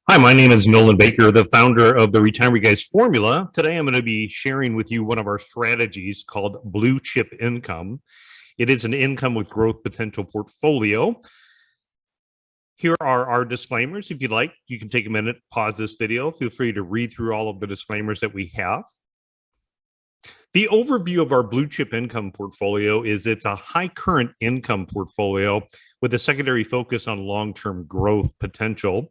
Hi, my name is Nolan Baker, the founder of the Retirement Guys Formula. Today, I'm going to be sharing with you one of our strategies called Blue Chip Income. It is an income with growth potential portfolio. Here are our disclaimers. If you'd like, you can take a minute, pause this video. Feel free to read through all of the disclaimers that we have. The overview of our blue chip income portfolio is it's a high current income portfolio with a secondary focus on long-term growth potential.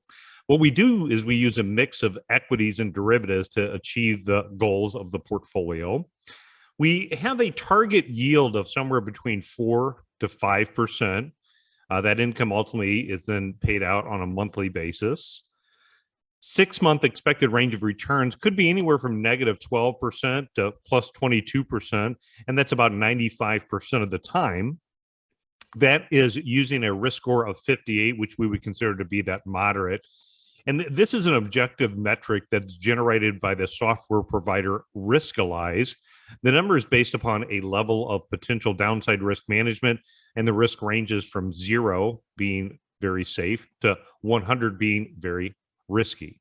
What we do is we use a mix of equities and derivatives to achieve the goals of the portfolio. We have a target yield of somewhere between 4 to 5%. That income ultimately is then paid out on a monthly basis. 6-month expected range of returns could be anywhere from negative 12% to plus 22%, and that's about 95% of the time. That is using a risk score of 58, which we would consider to be that moderate. And this is an objective metric that's generated by the software provider Riskalyze. The number is based upon a level of potential downside risk management, and the risk ranges from 0 being very safe to 100 being very risky.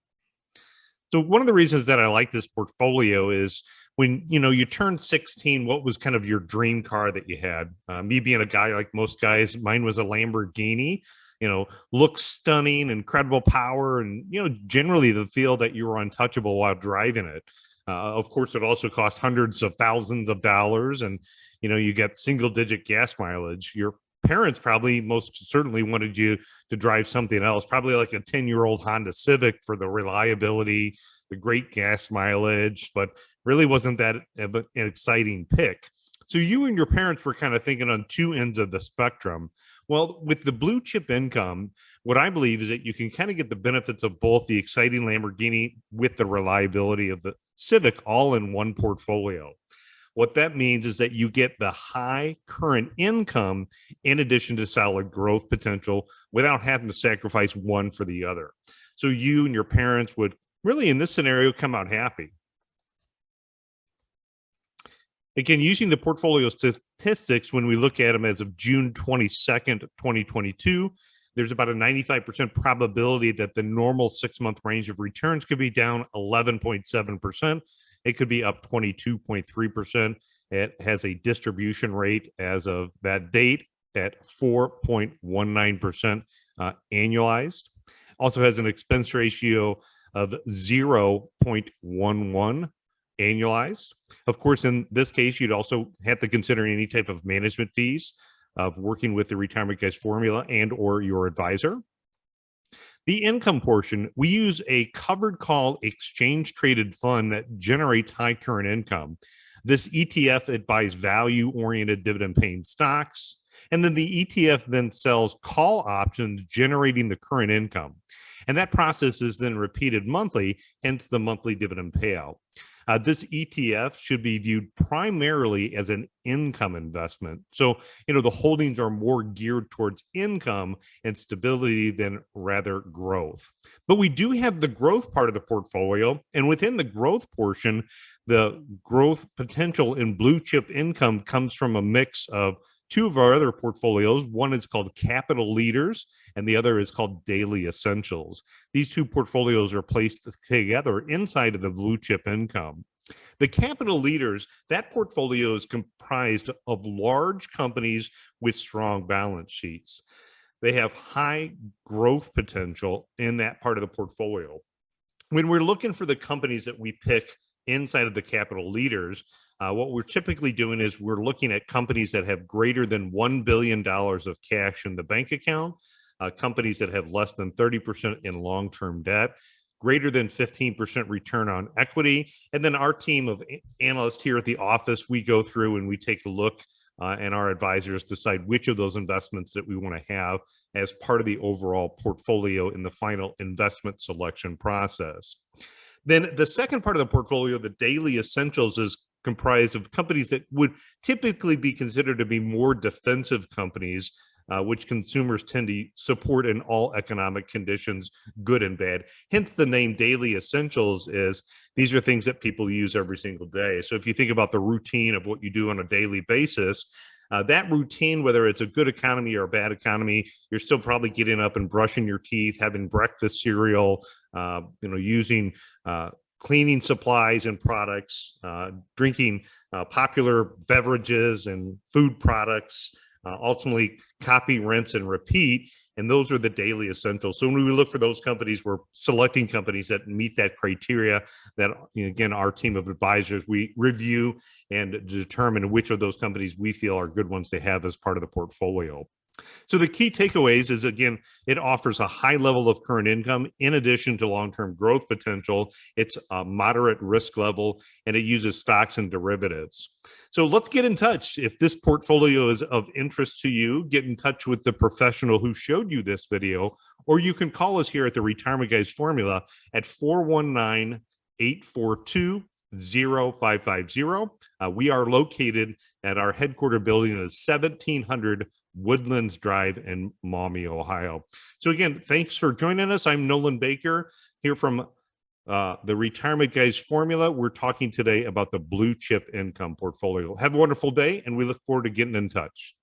So one of the reasons that I like this portfolio is when you turned 16, what was kind of your dream car that you had? Me being a guy like most guys, mine was a Lamborghini. Looks stunning, incredible power, and generally the feel that you were untouchable while driving it. Of course, it also cost hundreds of thousands of dollars, and you get single-digit gas mileage. Your parents probably most certainly wanted you to drive something else, probably like a 10-year-old Honda Civic for the reliability, the great gas mileage, but really wasn't that an exciting pick. So you and your parents were kind of thinking on two ends of the spectrum. Well, with the blue chip income, what I believe is that you can kind of get the benefits of both the exciting Lamborghini with the reliability of the Civic all in one portfolio. What that means is that you get the high current income in addition to solid growth potential without having to sacrifice one for the other. So you and your parents would really, in this scenario, come out happy. Again, using the portfolio statistics, when we look at them as of June 22nd, 2022, there's about a 95% probability that the normal 6-month range of returns could be down 11.7%. It could be up 22.3%. It has a distribution rate as of that date at 4.19% annualized. Also has an expense ratio of 0.11 annualized. Of course, in this case, you'd also have to consider any type of management fees of working with the Retirement Guys Formula and or your advisor. The income portion, we use a covered call exchange traded fund that generates high current income. This ETF, it buys value-oriented dividend-paying stocks, and then the ETF then sells call options generating the current income. And that process is then repeated monthly, hence the monthly dividend payout. This ETF should be viewed primarily as an income investment. So, the holdings are more geared towards income and stability than rather growth. But we do have the growth part of the portfolio. And within the growth portion, the growth potential in blue chip income comes from a mix of two of our other portfolios. One is called Capital Leaders, and the other is called Daily Essentials. These two portfolios are placed together inside of the blue chip income. The Capital Leaders, that portfolio is comprised of large companies with strong balance sheets. They have high growth potential in that part of the portfolio. When we're looking for the companies that we pick inside of the Capital Leaders, what we're typically doing is we're looking at companies that have greater than $1 billion of cash in the bank account, companies that have less than 30% in long-term debt, greater than 15% return on equity. And then our team of analysts here at the office, we go through and we take a look and our advisors decide which of those investments that we want to have as part of the overall portfolio in the final investment selection process. Then the second part of the portfolio, the Daily Essentials, is comprised of companies that would typically be considered to be more defensive companies, which consumers tend to support in all economic conditions, good and bad. Hence the name Daily Essentials is these are things that people use every single day. So if you think about the routine of what you do on a daily basis, That routine, whether it's a good economy or a bad economy, you're still probably getting up and brushing your teeth, having breakfast cereal, using cleaning supplies and products, drinking popular beverages and food products, ultimately copy, rinse, and repeat. And those are the daily essentials. So when we look for those companies, we're selecting companies that meet that criteria that, again, our team of advisors, we review and determine which of those companies we feel are good ones to have as part of the portfolio. So the key takeaways is, again, it offers a high level of current income in addition to long-term growth potential. It's a moderate risk level, and it uses stocks and derivatives. So let's get in touch. If this portfolio is of interest to you, get in touch with the professional who showed you this video, or you can call us here at the Retirement Guys Formula at 419-842-0550. We are located at our headquarter building at 1700 Woodlands Drive in Maumee, Ohio. So again, thanks for joining us. I'm Nolan Baker here from the Retirement Guys Formula. We're talking today about the blue chip income portfolio. Have a wonderful day, and we look forward to getting in touch.